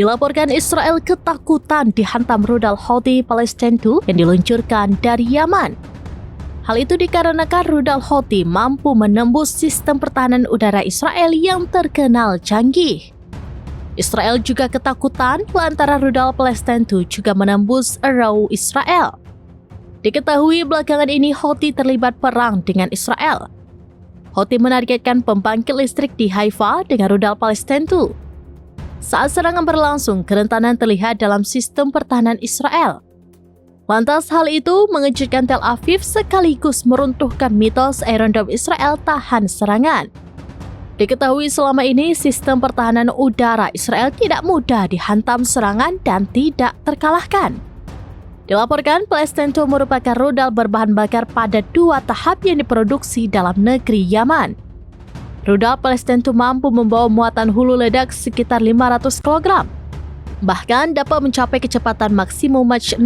Dilaporkan Israel ketakutan dihantam rudal Houthi Palestine II yang diluncurkan dari Yaman. Hal itu dikarenakan rudal Houthi mampu menembus sistem pertahanan udara Israel yang terkenal canggih. Israel juga ketakutan lantaran rudal Palestine II juga menembus Arrow Israel. Diketahui belakangan ini Houthi terlibat perang dengan Israel. Houthi menargetkan pembangkit listrik di Haifa dengan rudal Palestine II. Saat serangan berlangsung, kerentanan terlihat dalam sistem pertahanan Israel. Lantas hal itu mengejutkan Tel Aviv sekaligus meruntuhkan mitos Iron Dome Israel tahan serangan. Diketahui selama ini sistem pertahanan udara Israel tidak mudah dihantam serangan dan tidak terkalahkan. Dilaporkan Palestine II merupakan rudal berbahan bakar pada 2 tahap yang diproduksi dalam negeri Yaman. Rudal Palestine II mampu membawa muatan hulu ledak sekitar 500 kg. Bahkan dapat mencapai kecepatan maksimum Mach 16.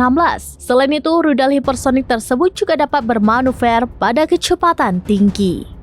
Selain itu, rudal hipersonik tersebut juga dapat bermanuver pada kecepatan tinggi.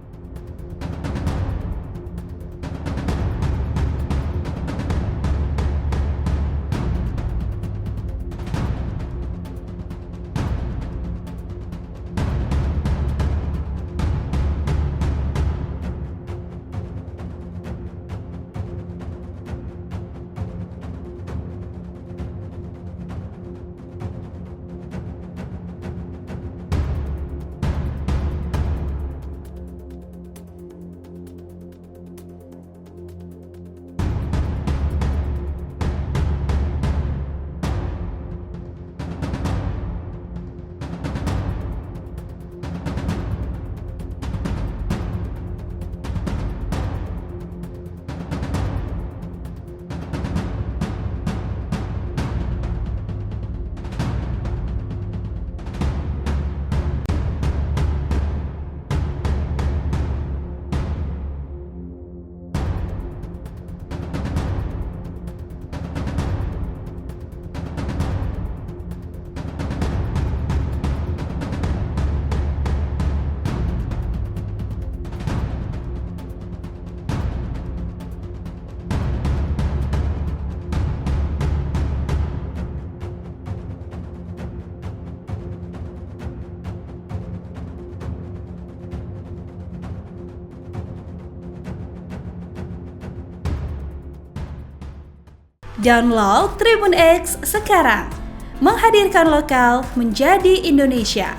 Download Tribun X sekarang, menghadirkan lokal menjadi Indonesia.